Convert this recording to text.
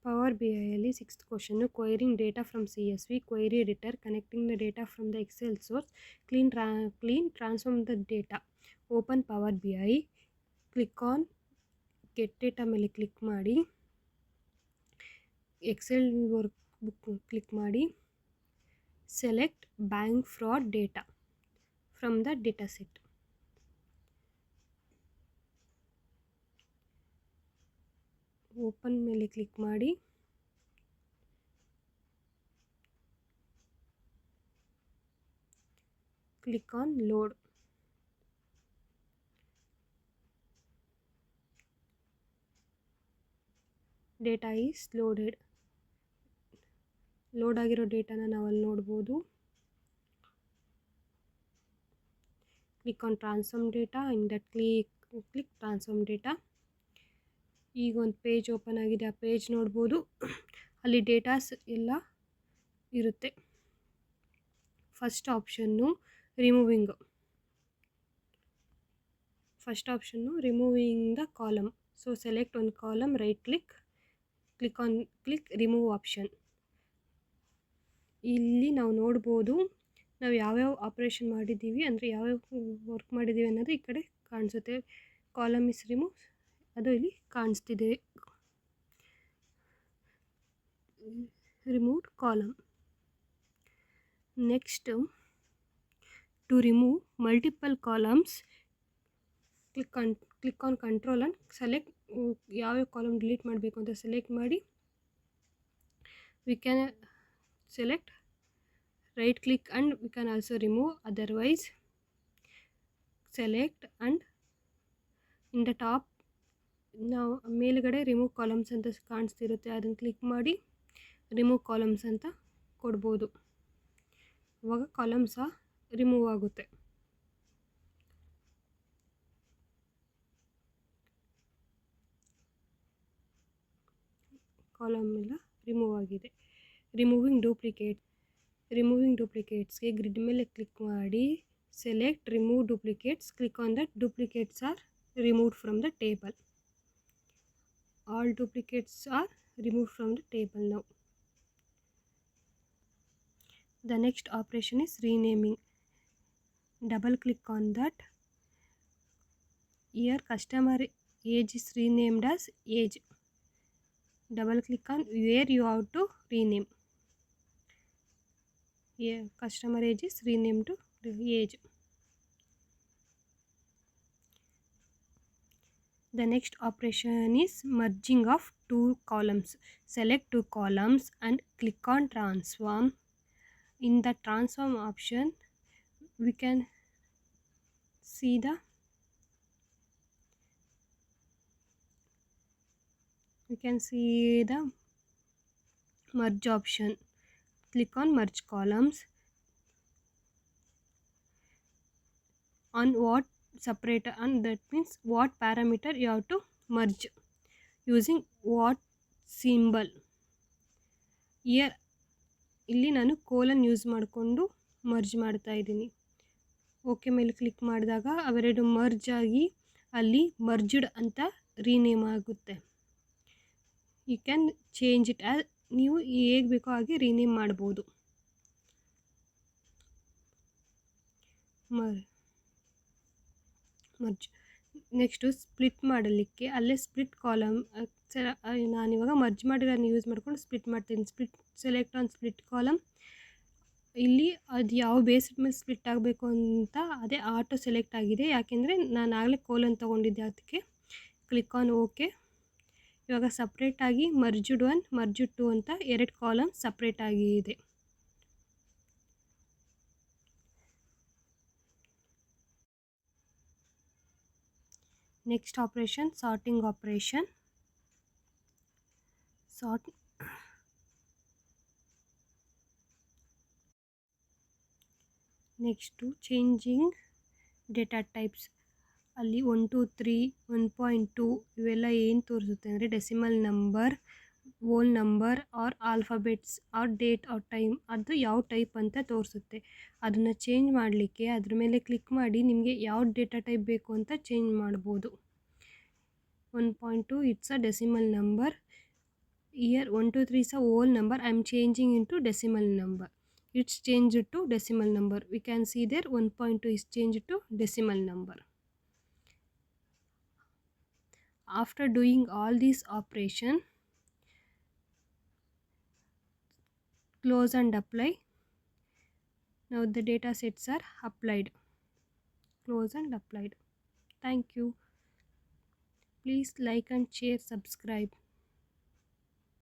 Power B ಐಯಲ್ಲಿ 6th ಕ್ವಶನ್ನು querying data from CSV, query editor, connecting the data from the excel source, clean transform the data. Open power B I, click on get data ಮೇಲೆ click ಮಾಡಿ, excel workbook click ಮಾಡಿ, select bank fraud data from the data set. Open ಮೇಲೆ click ಮಾಡಿ, click on load. Data is loaded. Load ಆಗಿರೋ ಡೇಟಾನ ನಾವಲ್ಲಿ ನೋಡ್ಬೋದು. Click on transform data. In that click transform data. ಈಗ ಒಂದು ಪೇಜ್ ಓಪನ್ ಆಗಿದೆ, ಆ ಪೇಜ್ ನೋಡ್ಬೋದು. ಅಲ್ಲಿ ಡೇಟಾಸ್ ಎಲ್ಲ ಇರುತ್ತೆ. ಫಸ್ಟ್ ಆಪ್ಷನ್ನು removing the column. So select ಒಂದು column, right click remove option. ಇಲ್ಲಿ ನಾವು ನೋಡ್ಬೋದು ನಾವು ಯಾವ್ಯಾವ ಆಪ್ರೇಷನ್ ಮಾಡಿದ್ದೀವಿ, ಅಂದರೆ ಯಾವ್ಯಾವ ವರ್ಕ್ ಮಾಡಿದ್ದೀವಿ ಅನ್ನೋದು ಈ ಕಡೆ ಕಾಣಿಸುತ್ತೆ. ಕಾಲಮ್ ಇಸ್ ರಿಮೂವ್, ಅದು ಇಲ್ಲಿ ಕಾಣಿಸ್ತಿದೆ. Removed column. Next, to remove multiple columns, click on control and select. ಯಾವ್ಯಾವ ಕಾಲಮ್ ಡಿಲೀಟ್ ಮಾಡಬೇಕು ಅಂತ ಸೆಲೆಕ್ಟ್ ಮಾಡಿ, we can select, right click and we can also remove. Otherwise select and in the top ನಾವು ಮೇಲ್ಗಡೆ remove columns ಅಂತ ಕಾಣಿಸ್ತಿರುತ್ತೆ, ಅದನ್ನು click ಮಾಡಿ remove columns ಅಂತ ಕೊಡ್ಬೋದು. ಇವಾಗ ಕಾಲಮ್ಸ ರಿಮೂವ್ ಆಗುತ್ತೆ. ಕಾಲಮ್ ಎಲ್ಲ ರಿಮೂವ್ ಆಗಿದೆ. ರಿಮೂವಿಂಗ್ ಡೂಪ್ಲಿಕೇಟ್ಸ್ಗೆ ಗ್ರಿಡ್ ಮೇಲೆ ಕ್ಲಿಕ್ ಮಾಡಿ, select remove duplicates. Click on that. Duplicates are removed from the table. All duplicates are removed from the table now. The next operation is renaming. Double click on that. Here customer age is renamed as age. Double click on where you have to rename. Here customer age is renamed to age. The next operation is merging of two columns. Select two columns and click on transform. In the transform option, we can see the merge option. Click on merge columns. On what separator, and that means what parameter you have to merge, using what symbol. Here ಇಲ್ಲಿ ನಾನು colon use ಮಾಡಿಕೊಂಡು merge ಮಾಡ್ತಾ ಇದ್ದೀನಿ. Okay ಮೇಲೆ click ಮಾಡಿದಾಗ ಅವೆರಡು merge ಆಗಿ ಅಲ್ಲಿ ಮರ್ಜ್ಡ್ ಅಂತ ರೀನೇಮ್ ಆಗುತ್ತೆ. You can change it as, ನೀವು ಹೇಗೆ ಬೇಕೋ ಹಾಗೆ ರೀನೇಮ್ ಮಾಡ್ಬೋದು. ಮರ್ಜ್. ನೆಕ್ಸ್ಟು ಸ್ಪ್ಲಿಟ್ ಮಾಡಲಿಕ್ಕೆ ಅಲ್ಲೇ ಸ್ಪ್ಲಿಟ್ ಕಾಲಮ್, ನಾನಿವಾಗ ಮರ್ಜ್ ಮಾಡಿರೋದನ್ನ ಯೂಸ್ ಮಾಡ್ಕೊಂಡು ಸ್ಪ್ಲಿಟ್ ಮಾಡ್ತೀನಿ. Select on split column. ಇಲ್ಲಿ ಅದು ಯಾವ ಬೇಸಿಕ್ ಮೇಲೆ ಸ್ಪ್ಲಿಟ್ ಆಗಬೇಕು ಅಂತ ಅದೇ ಆಟೋ ಸೆಲೆಕ್ಟ್ ಆಗಿದೆ, ಯಾಕೆಂದರೆ ನಾನು ಆಗಲೇ ಕೋಲನ್ ತೊಗೊಂಡಿದ್ದೆ, ಅದಕ್ಕೆ ಕ್ಲಿಕ್ ಆನ್ ಓಕೆ. ಇವಾಗ ಸಪ್ರೇಟಾಗಿ ಮರ್ಜುಡ್ 1 ಮರ್ಜುಡ್ 2 ಅಂತ ಎರಡು ಕಾಲಮ್ ಸಪ್ರೇಟಾಗಿ ಇದೆ. Next operation sorting operation. Next changing data types. ಅಲ್ಲಿ 1 2 3 1.2 ಇವೆಲ್ಲ ಏನು ತೋರಿಸುತ್ತೆ ಅಂದರೆ decimal number, whole number or alphabets or date or time, ಅದು ಯಾವ ಟೈಪ್ ಅಂತ ತೋರಿಸುತ್ತೆ. ಅದನ್ನು ಚೇಂಜ್ ಮಾಡಲಿಕ್ಕೆ ಅದ್ರ ಮೇಲೆ ಕ್ಲಿಕ್ ಮಾಡಿ ನಿಮಗೆ ಯಾವ ಡೇಟಾ ಟೈಪ್ ಬೇಕು ಅಂತ ಚೇಂಜ್ ಮಾಡ್ಬೋದು. 1.2 it's a decimal number. Here 123 is a whole number. I am changing into decimal number. It's changed to decimal number. We can see there 1.2 is changed to decimal number. After doing all these operation, close and apply. Now the data sets are applied. Close and applied. Thank you. Please like and share, subscribe.